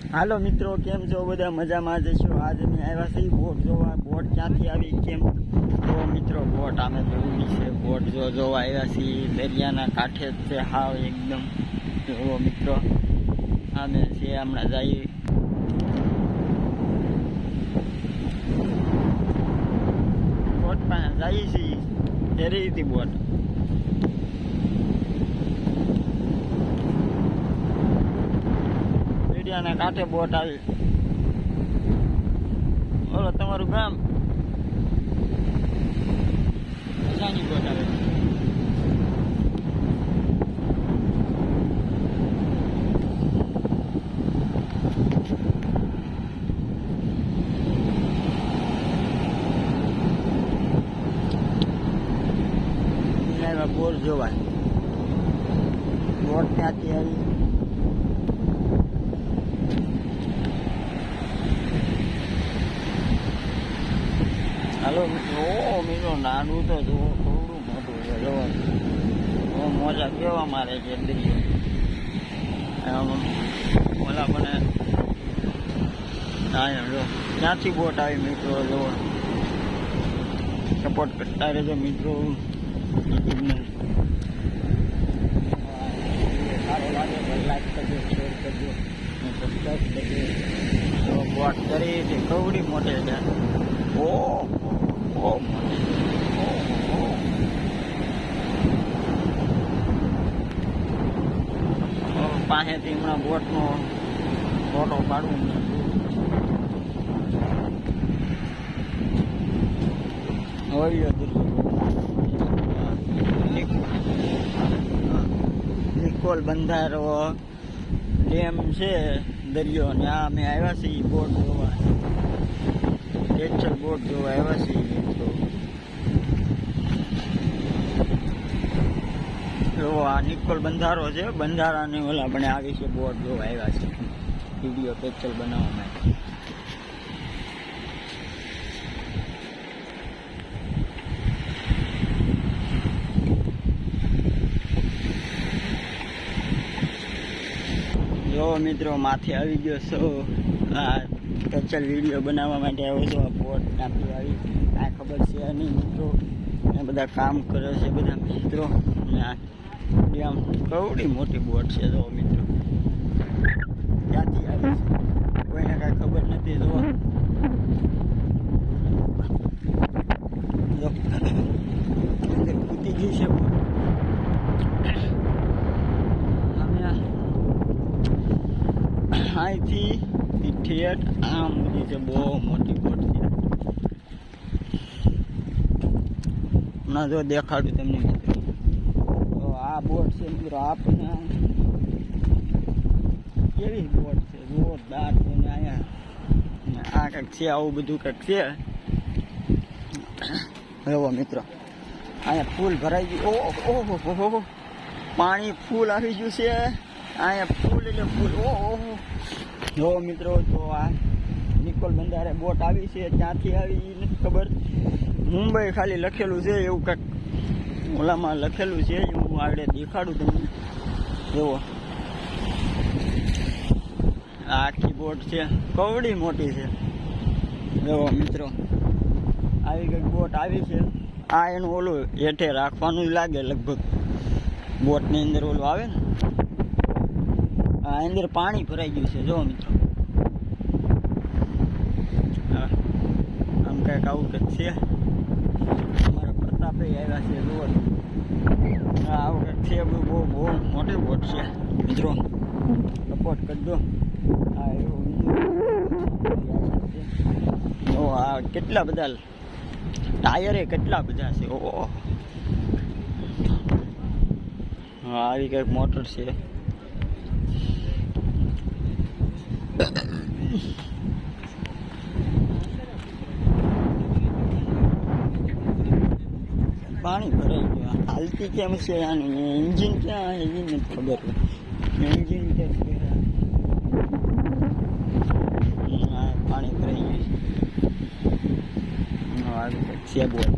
હાલો મિત્રો, કેમ છો બધા? મજામાં જ છો? આજે અમે આવ્યા છીએ બોટ જોવા. બોટ ક્યાંથી આવી કેમ તો મિત્રો, બોટ અમે જોવી છે. બોટ જોવા આવ્યા છીએ. દરિયાના કાંઠે જ છે, હાવ એકદમ. જોવો મિત્રો, અમે છે હમણાં જઈએ. બોટ પાસે જઈએ છીએ. ફેરી હતી બોટ. દરિયાના કાંઠે બોટ આવી. બોલો, તમારું ગામ? મજાની બોટ આવે. બોટ જોવાય. બોટ ક્યાંથી આવી? હાલો મિત્રો, મિત્રો નાનું તો જુઓ, થોડું મોટું છે. જુઓ મોજા કેવા મારે છે દરિયો. ઓલા પણ જો ક્યાંથી બોટ આવી મિત્રો. જુઓ, સપોર્ટ કરતા રહેજો મિત્રો. સારો લાગે તો લાઈક કરજો, શેર કરજો, સબસ્ક્રાઈબ કરજો. તો બોટ કરી છે, કવડી મોટે છે. પાસેથી હમણાં બોટનો ફોટો પાડવું. નિકોલ બંધારો ડેમ છે, દરિયો. ને આ અમે આવ્યા છીએ બોટ જોવા. બોટ જોવા આવ્યા છીએ મિત્રો. આ નિકોલ બંધારો છે. બંધારાની ઓલા પણ આવી છે. બોટ જોવા આવ્યા છે, વિડીયો પિક્ચર બનાવવા માટે. જો મિત્રો, માથે આવી ગયો છો. આ પિક્ચર વિડીયો બનાવવા માટે આવ્યો છો. આ બોટ ત્યાંથી આવી કાંઈ ખબર છે નહીં મિત્રો. એ બધા કામ કરે છે બધા મિત્રો. આમ કવડી મોટી બોટ છે. જો મિત્રો, ક્યાંથી આવી છે કોઈને કાંઈ ખબર નથી. જો અંદર કૂદી ગઈ છે બોટ. અહીંથી ઠેઠ આમ બધી છે. બહુ મોટી બોટ છે. હમણાં જો દેખાડું તમને મિત્રો. તો આ બોટ છે મિત્રો. આપણને કેવી બોટ છે, જોરદાર છે. ને અહીંયા આ કંઈક છે, આવું બધું કંઈક છે. એવો મિત્રો, અહીંયા ફૂલ ભરાઈ ગયું. ઓહો, પાણી ફૂલ આવી ગયું છે અહીંયા. ફૂલ એટલે ફૂલ. ઓહો જો મિત્રો, તો આ નિકોલ બંધારે બોટ આવી છે. ત્યાંથી આવી નથી ખબર. મુંબઈ ખાલી લખેલું છે, એવું કંઈક ઓલામાં લખેલું છે. હું આગળ દેખાડું તમને. જુઓ, આખી બોટ છે, કવડી મોટી છે. જુઓ મિત્રો, આવી કંઈક બોટ આવી છે. આ એનું ઓલું હેઠે રાખવાનું જ લાગે લગભગ. બોટની અંદર ઓલું આવે ને, આ અંદર પાણી ભરાઈ ગયું છે. જો મિત્રો, આમ કંઈક આવું કંઈક છે. અમારા પ્રતાપે આવ્યા છે. જુઓ, આવું કંઈક છે. બહુ મોટી બોટ છે મિત્રો. સપોર્ટ કરજો. આ એવું આ કેટલા બધા ટાયરે કેટલા બધા છે. ઓહ, હા, આવી કંઈક મોટર છે. પાણી ભરાઈ ગયું. હાલતી કેમ છે આની? એન્જિન ક્યાં? એન્જિન નથી ખબર. એન્જિન પાણી ભરાઈ ગયું છે. બોટ